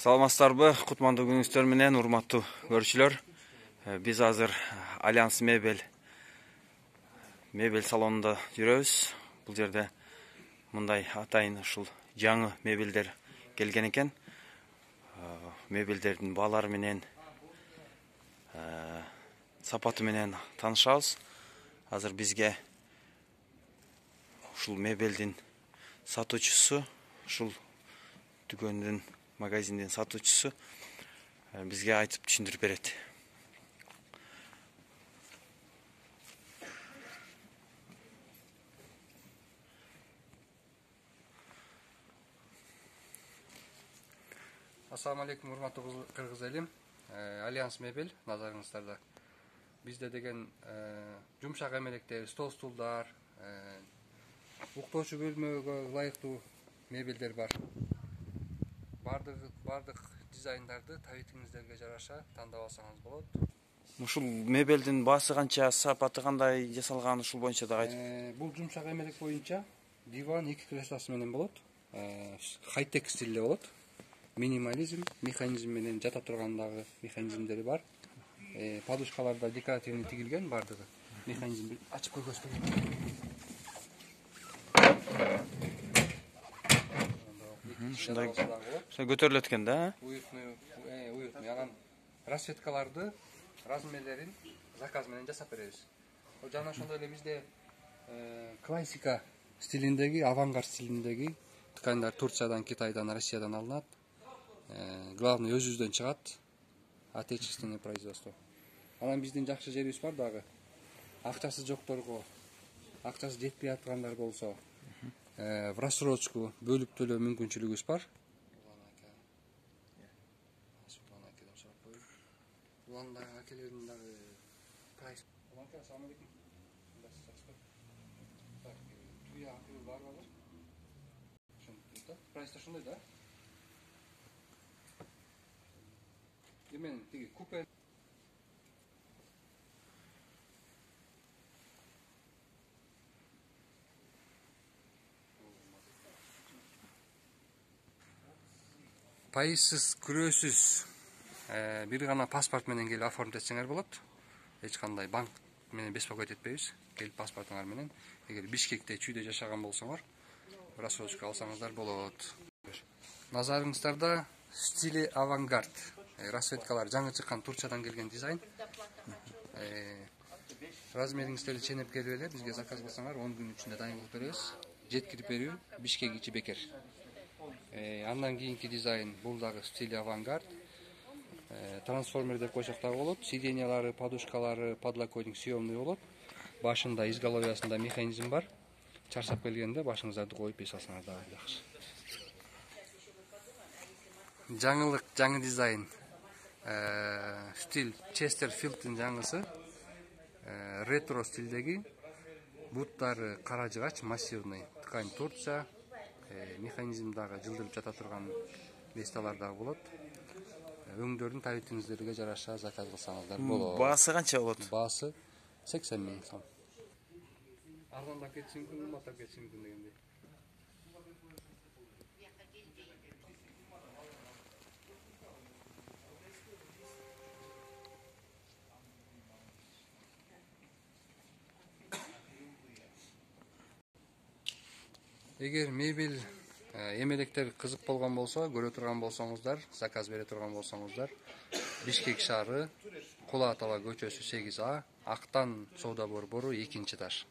Саламатсыздарбы, кутмандуу күнүңүздөр менен, урматтуу көрүүчүлөр. Биз азыр Альянс мебель салонунда жүрөбүз. Бул жерде мындай атайын ушул жаңы мебелдер келген экен. Мебелдердин баалары менен, сапаты менен таанышабыз. Азыр бизге ушул мебелдин сатуучусу, ушул дүкөндүн магазиндин сатуучусу бизге айтып түшүндүрүп берет. Ассаламу алейкум, урматтуу кыргыз элим. Альянс мебель назарыңыздарда. Бизде деген жумшак эмелектер, стол стулдар, уктоочу бөлмөгө ылайыктуу мебелдер бар. Бардык дизайндарды табитиңиздерге жараша тандап алсаңыз болот. Ушул мебелдин баасы канча, сапаты кандай жасалган, ушул боюнча да айтып. Бул жумшак эмелек боюнча диван 2 креслосы менен болот. Хай-тек стилде болот. Минимализм, механизм менен жата тургандагы механизмдери бар. Подушкаларда декоративный тигилген бардыгы. Механизм ачып койгөзбөгөн. Ушундай көтөрүлөт экен да. Уютный. Анан расцветкаларды, размерлерин заказ менен жасап беребиз. Жана ошондой эле бизде классика стилиндеги, авангард стилиндеги ткандар Турциядан, Китайдан, Россиядан алынат. Главный өзүбүздөн чыгат. Отечественное производство. Анан биздин жакшы жерибиз бар дагы. Акчасы жокторго, акчасы жетпей аткандар болсо, в рассрочку бөлүп төлөө мүмкүнчүлүгүбүз бар. Уланда акелердин дагы прайс. Ассаламу алейкум. Туя акел бар бар. Ошондой прайс ошондой да. Мен тиги купе пайызсыз, күрөөсүз бир гана паспорт менен келип оформить этсеңер болот. Эч кандай банк менен беспокоить этпейбиз. Келип паспортуңар менен, эгер Бишкекте чүйдө жашаган болсоңор, рассрочка алсаңыздар болот. Назарыңыздарда стили авангард. Расцветкалар жаңы чыккан Турциядан келген дизайн. Размериңизди ченеп келип эле бизге заказ кылсаңар 10 күн ичинде дайын кылып беребиз. Жеткирип берүү Бишкек ичи бекер. Андан кийинки дизайн бул дагы стили авангард. Трансформер деп койсок дагы болот. Сиденьялары, подушкалары, подлокотник съемный болот. Башында изголовьясында механизм бар. Чарчап келгенде башыңыздарды коюп эс алсаңар дагы жакшы. Жаңылык, жаңы дизайн. Стиль Честерфилдтин жаңысы. Ретро стилдеги буттары кара жыгач, массивный ткань Турция. Механизм дагы жылдырып жата турган листалар дагы болот. Өңдөрдүн табитиңиздерге жараша заказ кылсаңыздар болот. Баасы канча болот? Баасы 80 000 сом. Ардандап кетиши мүмкүн, кымбаттап кетиши мүмкүн дегендей. Эгер мебель эмелектер кызык болгон болсо, көрө турган болсоңуздар, заказ бере турган болсоңуздар, Бишкек шаары, Кулатова көчөсү 8А, Актан соода борбору 2-этаж.